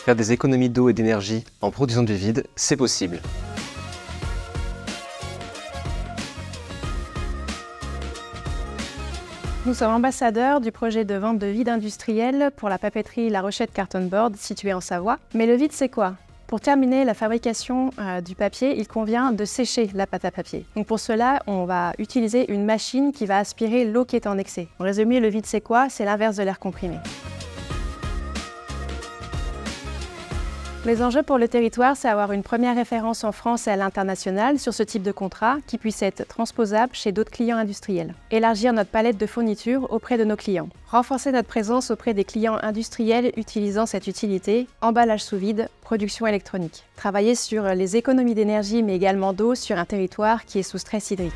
Faire des économies d'eau et d'énergie en produisant du vide, c'est possible. Nous sommes ambassadeurs du projet de vente de vide industriel pour la papeterie La Rochette Carton Board située en Savoie. Mais le vide, c'est quoi? Pour terminer la fabrication du papier, il convient de sécher la pâte à papier. Donc pour cela, on va utiliser une machine qui va aspirer l'eau qui est en excès. En résumé, le vide, c'est quoi? C'est l'inverse de l'air comprimé. Les enjeux pour le territoire, c'est avoir une première référence en France et à l'international sur ce type de contrat qui puisse être transposable chez d'autres clients industriels. Élargir notre palette de fournitures auprès de nos clients. Renforcer notre présence auprès des clients industriels utilisant cette utilité, emballage sous vide, production électronique. Travailler sur les économies d'énergie mais également d'eau sur un territoire qui est sous stress hydrique.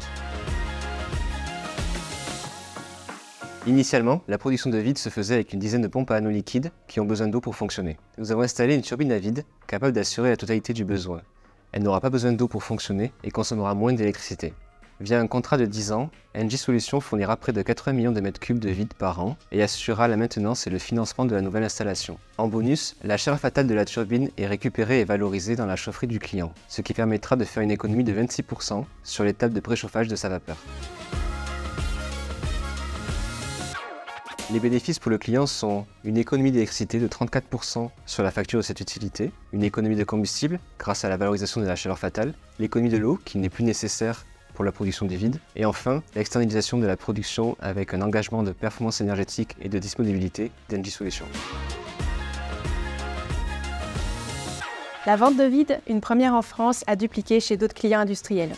Initialement, la production de vide se faisait avec une dizaine de pompes à anneaux liquides qui ont besoin d'eau pour fonctionner. Nous avons installé une turbine à vide capable d'assurer la totalité du besoin. Elle n'aura pas besoin d'eau pour fonctionner et consommera moins d'électricité. Via un contrat de 10 ans, Engie Solutions fournira près de 80 millions de mètres cubes de vide par an et assurera la maintenance et le financement de la nouvelle installation. En bonus, la chaleur fatale de la turbine est récupérée et valorisée dans la chaufferie du client, ce qui permettra de faire une économie de 26% sur l'étape de préchauffage de sa vapeur. Les bénéfices pour le client sont une économie d'électricité de 34% sur la facture de cette utilité, une économie de combustible grâce à la valorisation de la chaleur fatale, l'économie de l'eau qui n'est plus nécessaire pour la production du vide, et enfin l'externalisation de la production avec un engagement de performance énergétique et de disponibilité d'Engie Solutions. La vente de vide, une première en France à dupliquer chez d'autres clients industriels.